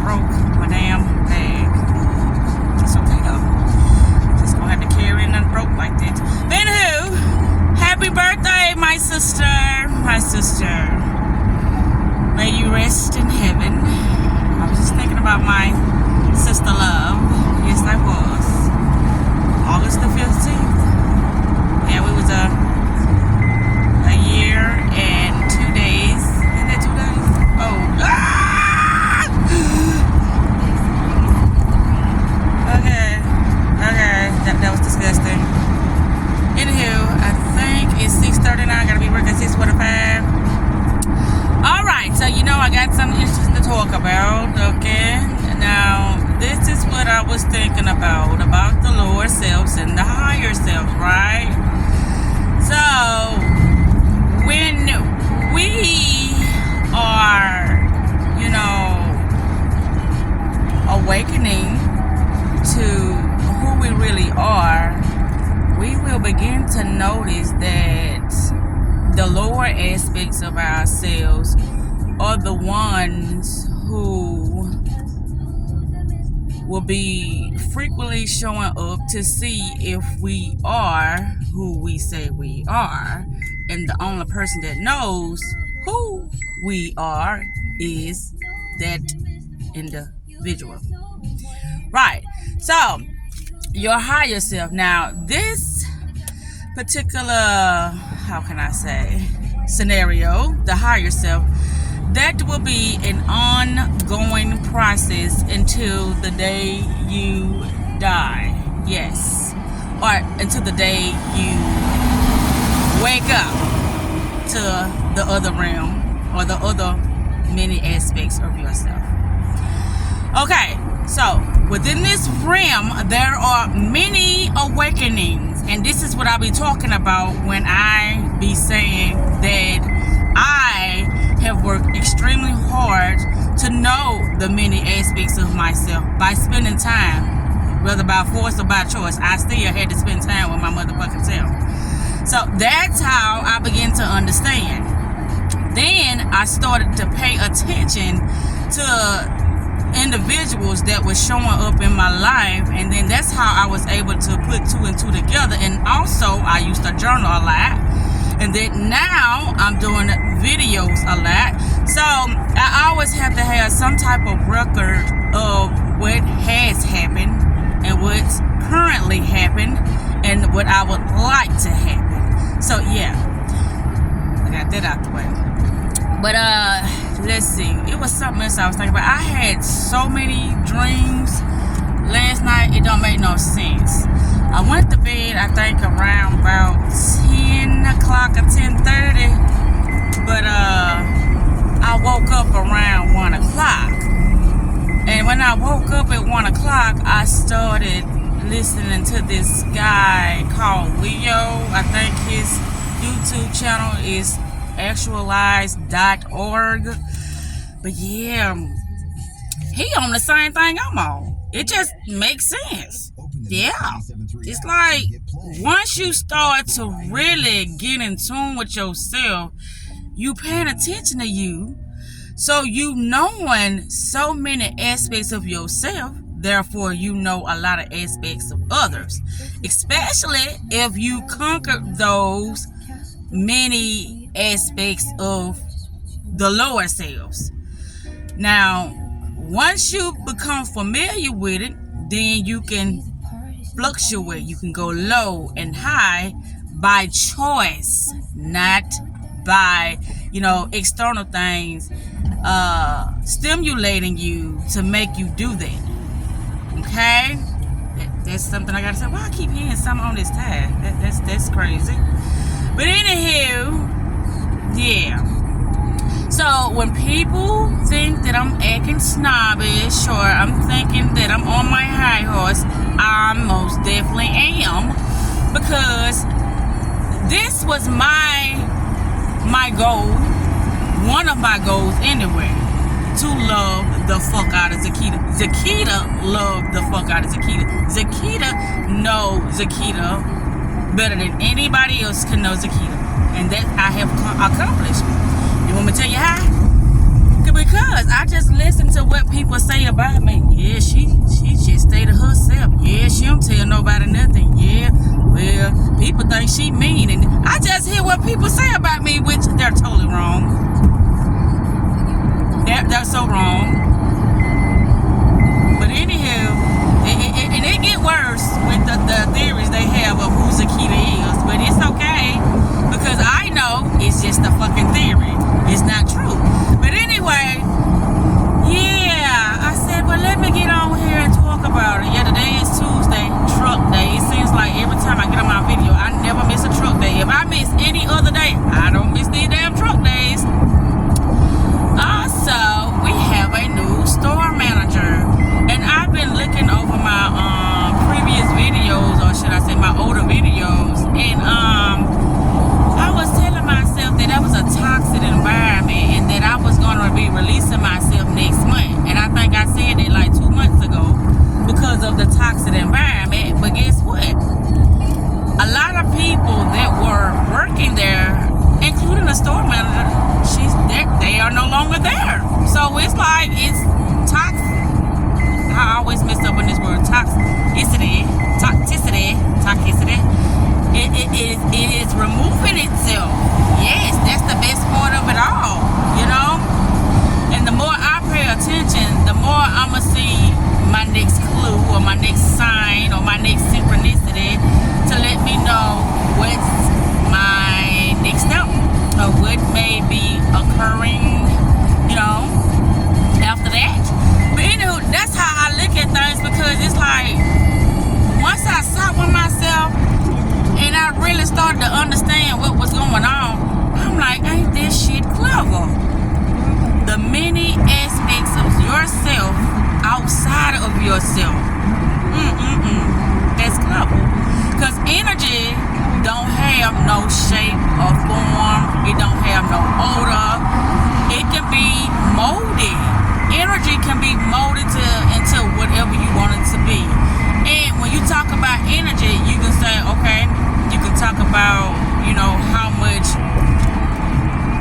broke my damn bag. It's okay though. Just gonna have to carry it and broke like that. But anywho, happy birthday, my sister. My sister. May you rest in heaven. I was just thinking about my sister love. Yes, I was. August the 15th. Yeah, we was a year and 2 days. Isn't that 2 days? Oh. Ah! Okay. That was disgusting. Anywho, I think it's 6:39. I gotta be working at 6:45. Alright, so you know I got something interesting to talk about, okay? Now, this is what I was thinking about the lower selves and the higher selves, right? So, when we are, you know, awakening to who we really are, we will begin to notice that the lower aspects of ourselves are the ones who will be frequently showing up to see if we are who we say we are. And the only person that knows who we are is that individual. Right. So, your higher self. Now, this particular, how can I say, scenario, the higher self, that will be an ongoing process until the day you die. Yes. Or until the day you wake up to the other realm or the other many aspects of yourself. Okay, so within this realm, there are many awakenings. And this is what I'll be talking about when I be saying that I have worked extremely hard to know the many aspects of myself by spending time, whether by force or by choice. I still had to spend time with my motherfucking self. So that's how I began to understand. Then I started to pay attention to individuals that were showing up in my life, and then that's how I was able to put two and two together. And also I used to journal a lot, and then now I'm doing videos a lot. So I always have to have some type of record of what has happened and what's currently happened and what I would like to happen. So yeah, I got that out the way. But let's see, it was something else I was thinking about. I had so many dreams last night, it don't make no sense. I went to bed, I think around about 10 o'clock or 10:30, but I woke up around 1 o'clock. And when I woke up at 1 o'clock, I started listening to this guy called Leo. I think his YouTube channel is actualized.org. But yeah, he on the same thing I'm on. It just makes sense. Yeah, it's like once you start to really get in tune with yourself, you paying attention to you, so you knowing so many aspects of yourself, therefore you know a lot of aspects of others, especially if you conquer those many aspects of the lower selves. Now, once you become familiar with it, then you can fluctuate. You can go low and high by choice, not by, external things stimulating you to make you do that. Okay? That's something I gotta say. Why I keep hearing something on this tag? That's crazy. But anywho, yeah. So when people think that I'm acting snobbish or I'm thinking that I'm on my high horse, I most definitely am, because this was my goal, one of my goals anyway, to love the fuck out of Zakita. Zakita loved the fuck out of Zakita. Zakita knows Zakita better than anybody else can know Zakita, and that I have accomplished. You want me to tell you how? Because I just listen to what people say about me. Yeah, she just stay to herself. Yeah, she don't tell nobody nothing. Yeah, well, people think she mean, and I just hear what people say about me, which they're totally wrong. They're so wrong. But anywho, and it get worse with the theories they have of who Zakita is. But it's okay, because I know it's just a fucking theory. It's not true. But anyway, yeah, I said, well, let me get on here and talk about it. Yeah, today is Tuesday, truck day. It seems like every time I get on my video, I never miss a truck day. If I miss any other day, I don't miss these damn truck days. Also, we have a new store manager. And I've been looking over my previous videos, or should I say my older videos, and I was telling myself that that was a toxic environment and that I was going to be releasing myself next month. And I think I said it like 2 months ago because of the toxic environment. But guess what? A lot of people that were working there, including the store manager, they are no longer there. So it's like, it's toxic. I always mess up on this word, toxicity. It is removing itself. Yes, that's the best part of it all, you know. And the more I pay attention, the more I'ma see my next clue or my next sign or my next synchronicity to let me know what's my next step or what may be occurring, you know, after that. But anyway, that's how I look at things, because it's like, once I sat with myself and I really started to understand what was going on, I'm like, ain't this shit clever? The many aspects of yourself outside of yourself. That's clever. Because energy don't have no shape or form. It don't have no odor. It can be molded. Energy can be molded into whatever you want it to be. And when you talk about energy, you can say, okay, you can talk about, you know, how much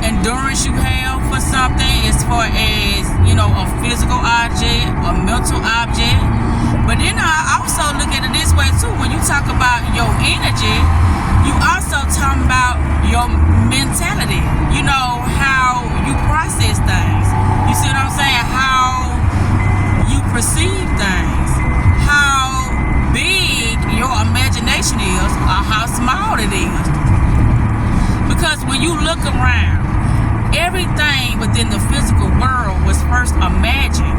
endurance you have for something as far as, you know, a physical object or mental object. But then I also look at it this way too. When you talk about your energy, you also talk about your mentality. You know, how you process things. You see what I'm saying? How you perceive things. How big your imagination is or how small it is. Because when you look around, everything within the physical world was first imagined.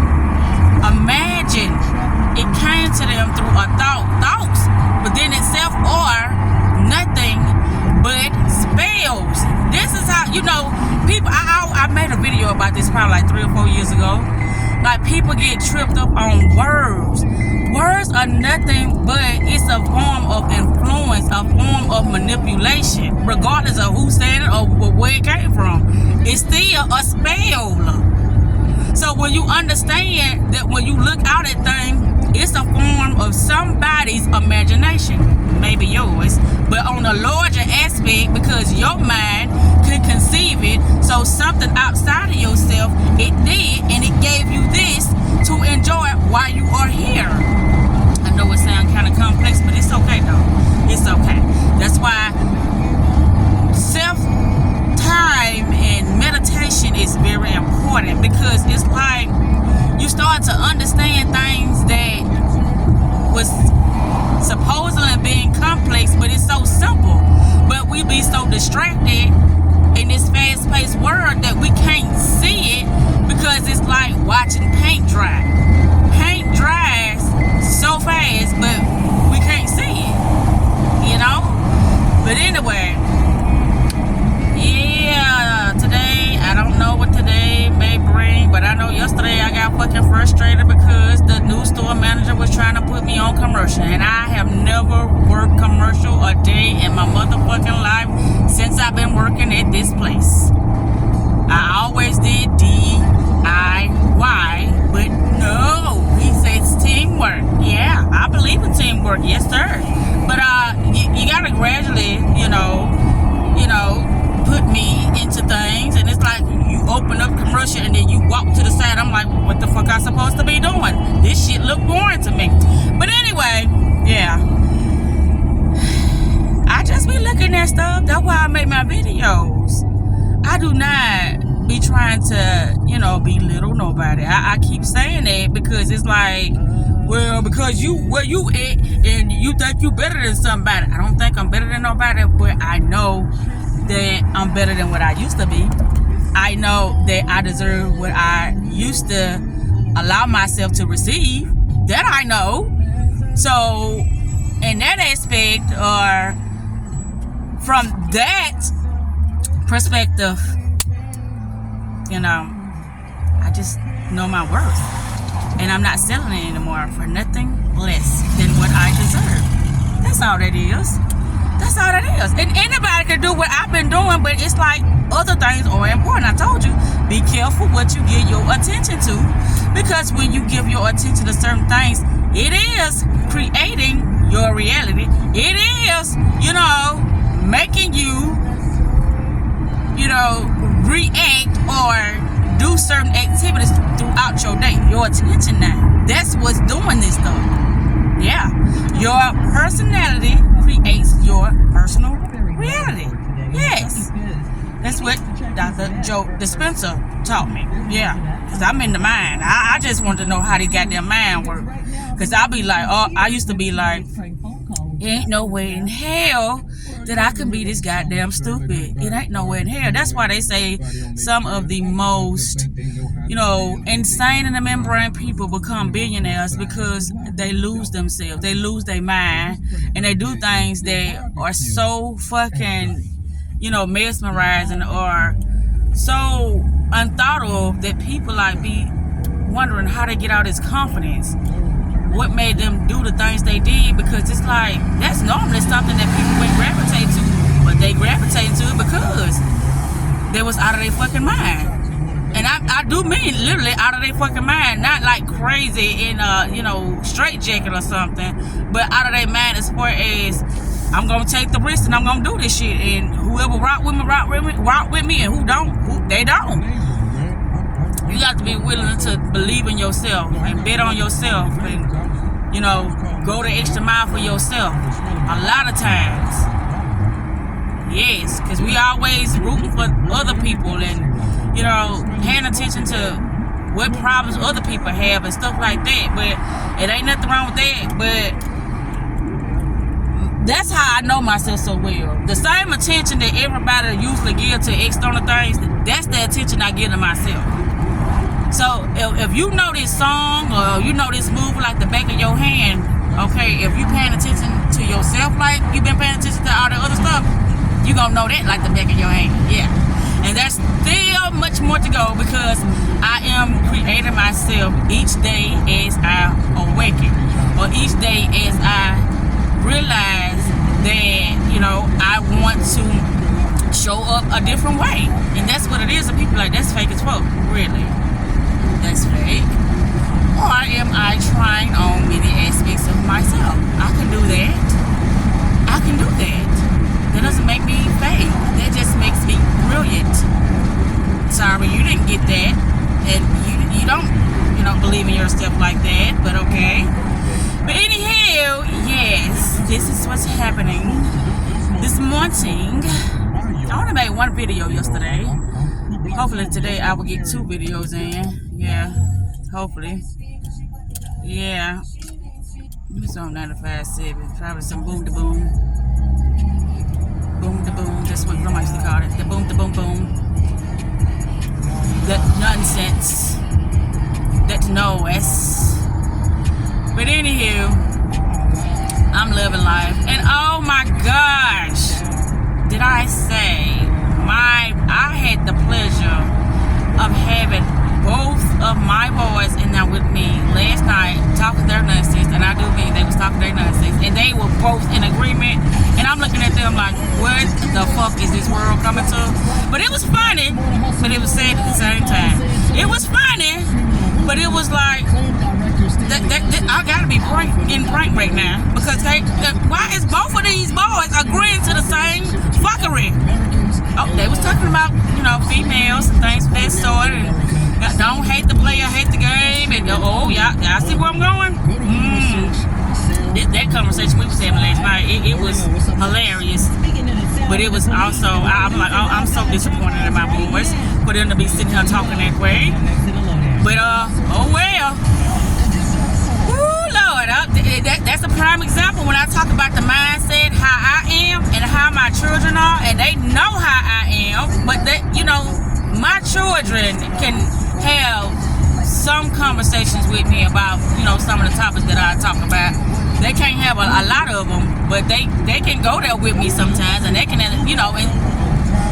It came to them through a thoughts within itself, or nothing but spells. This is how, you know, people, I made a video about this probably like 3 or 4 years ago. Like, people get tripped up on words. Words are nothing but it's a form of influence, a form of manipulation, regardless of who said it or where it came from. It's still a spell. So when you understand that when you look out at things, it's a form of somebody's imagination, maybe yours, but on a larger aspect, because your mind could conceive it. So something outside of yourself, it did, and it gave you this to enjoy while you are here. I know it sounds kind of complex, but it's okay though. It's okay. That's why self-time and meditation is very important, because it's like you start to understand things that was supposedly being complex, but it's so simple. But we be so distracted in this fast-paced world that we can't see it, because it's like watching paint dry. Paint dries so fast, but we can't see it, you know? But anyway, yeah, today, I don't know what today may bring, but I know yesterday I got fucking frustrated because the new store manager was trying to put me on commercial, and I have never worked commercial a day in my motherfucking life since I've been working at this place. I always did DIY, but no, he says teamwork. Yeah, I believe in teamwork, yes sir. But you gotta gradually, you know, put me into things, and it's like you open up commercial and then you walk to the side. I'm like, what the fuck I supposed to be doing? This shit look boring to me. But anyway, yeah, I just be looking at stuff. That's why I make my videos. I do not be trying to, belittle nobody. I keep saying that because it's like, well, because where you at and you think you better than somebody. I don't think I'm better than nobody, but I know that I'm better than what I used to be. I know that I deserve what I used to allow myself to receive. That I know. So, in that aspect, or from that perspective, I just know my worth. And I'm not selling it anymore for nothing less than what I deserve. That's all that is. That's all that is. And anybody can do what I've been doing, but it's like other things are important. I told you, be careful what you give your attention to, because when you give your attention to certain things, it is creating your reality. It is, making you, react or do certain activities throughout your day. Your attention now. That's what's doing this stuff. Yeah. Your personality creates your personal reality. Yes. That's what Dr. Joe Dispenza taught me. Yeah. Because I'm in the mind. I just want to know how they got their mind work. Because I'll be like, I used to be like, ain't no way in hell that I can be this goddamn stupid. It ain't no way in hell. That's why they say some of the most, insane in the membrane people become billionaires, because they lose themselves. They lose their mind, and they do things that are so fucking, mesmerizing or so unthought of that people be wondering how they get all this confidence. What made them do the things they did, because it's like, that's normally something that people wouldn't gravitate to, but they gravitate to it because they was out of their fucking mind. And I do mean literally out of their fucking mind, not like crazy in a, straight jacket or something, but out of their mind as far as, I'm gonna take the risk and I'm gonna do this shit, and whoever rock with me, and who don't, they don't. You have to be willing to believe in yourself and bet on yourself and, go the extra mile for yourself. A lot of times. Yes, because we always rooting for other people and, paying attention to what problems other people have and stuff like that. But it ain't nothing wrong with that. But that's how I know myself so well. The same attention that everybody usually gives to external things, that's the attention I give to myself. So if you know this song or you know this movie like the back of your hand, okay, if you paying attention to yourself like you've been paying attention to all the other stuff, you gonna know that like the back of your hand. Yeah. And there's still much more to go, because I am creating myself each day as I awaken, or each day as I realize that, I want to show up a different way. And that's what it is. And people like, that's fake as fuck. Really? That's fake? Or am I trying on many aspects of myself? I can do that. I can do that. That doesn't make me fake. That just makes me brilliant. Sorry, you didn't get that. And you don't, believe in yourself like that. But okay. But anyhow, yes, this is what's happening this morning. I only made one video yesterday. Hopefully today I will get 2 videos in. Yeah, hopefully. Yeah. It's on 95.7. Probably some boom to boom. Boom to boom. That's what I used to call it. The boom to boom boom. That nonsense. That noise. But anywho, I'm living life. And oh my gosh, did I say I had the pleasure of having both of my boys in there with me last night talking their nonsense, and I do mean they was talking their nonsense, and they were both in agreement, and I'm looking at them like, what the fuck is this world coming to? But it was funny, but it was sad at the same time. It was funny, but it was like, I gotta be getting pranked right now, because why is both of these boys agreeing to the same fuckery? they was talking about, you know, females and things of that sort. And don't hate the player, hate the game. And y'all see where I'm going? That conversation we was having last night, it was hilarious. But it was also, I'm like, oh, I'm so disappointed in my boys for them to be sitting here talking that way. But oh well. That's a prime example when I talk about the mindset, how I am and how my children are, and they know how I am, but you know, my children can have some conversations with me about, you know, some of the topics that I talk about. They can't have a lot of them, but they can go there with me sometimes, and they can, you know, and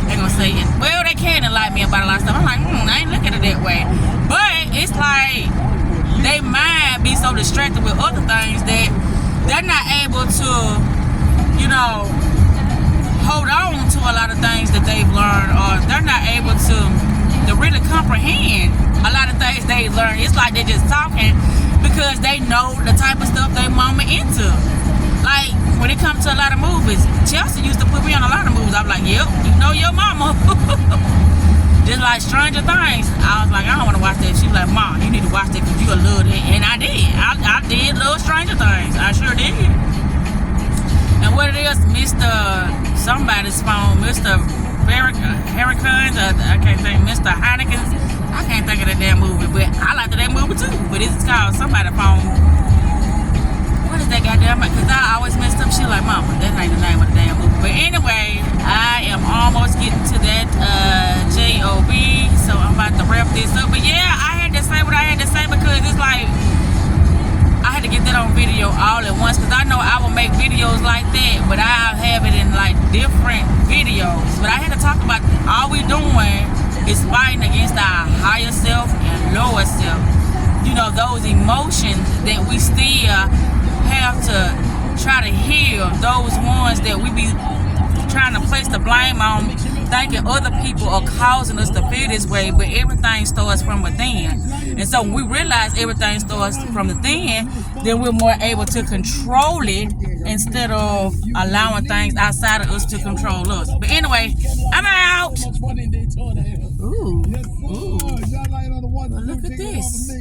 they're gonna say, well, they can enlighten me about a lot of stuff. I'm like, I ain't looking at it that way, but it's like they mind be so distracted with other things that they're not able to, you know, hold on to a lot of things that they've learned, or they're not able to really comprehend a lot of things they've learned. It's like they're just talking because they know the type of stuff they mama into. Like when it comes to a lot of movies, Chelsea used to put me on a lot of movies. I'm like, yep, you know your mama. Just like Stranger Things, I was like, I don't want to watch that. She was like, Mom, you need to watch that because you a little. And I did. I did love Stranger Things. I sure did. And what it is, Mr. somebody's phone, Mr. Hurricanes, I can't think, Mr. Heineken's. I can't think of that damn movie, but I liked that movie too. But it's called somebody's phone. What is that goddamn? Because I always messed up. She like, Mama, that ain't the name of the damn movie. But anyway, I am almost getting to that job, so I'm about to wrap this up. But yeah, I had to say what I had to say because it's like I had to get that on video all at once because I know I will make videos like that, but I have it in like different videos. But I had to talk about all we doing is fighting against our higher self and lower self. You know, those emotions that we still have to try to heal, those ones that we be trying to place the blame on, thinking other people are causing us to feel this way, but everything starts from within. And so when we realize everything starts from within, then we're more able to control it instead of allowing things outside of us to control us. But anyway, I'm out. Ooh. Well, look at this.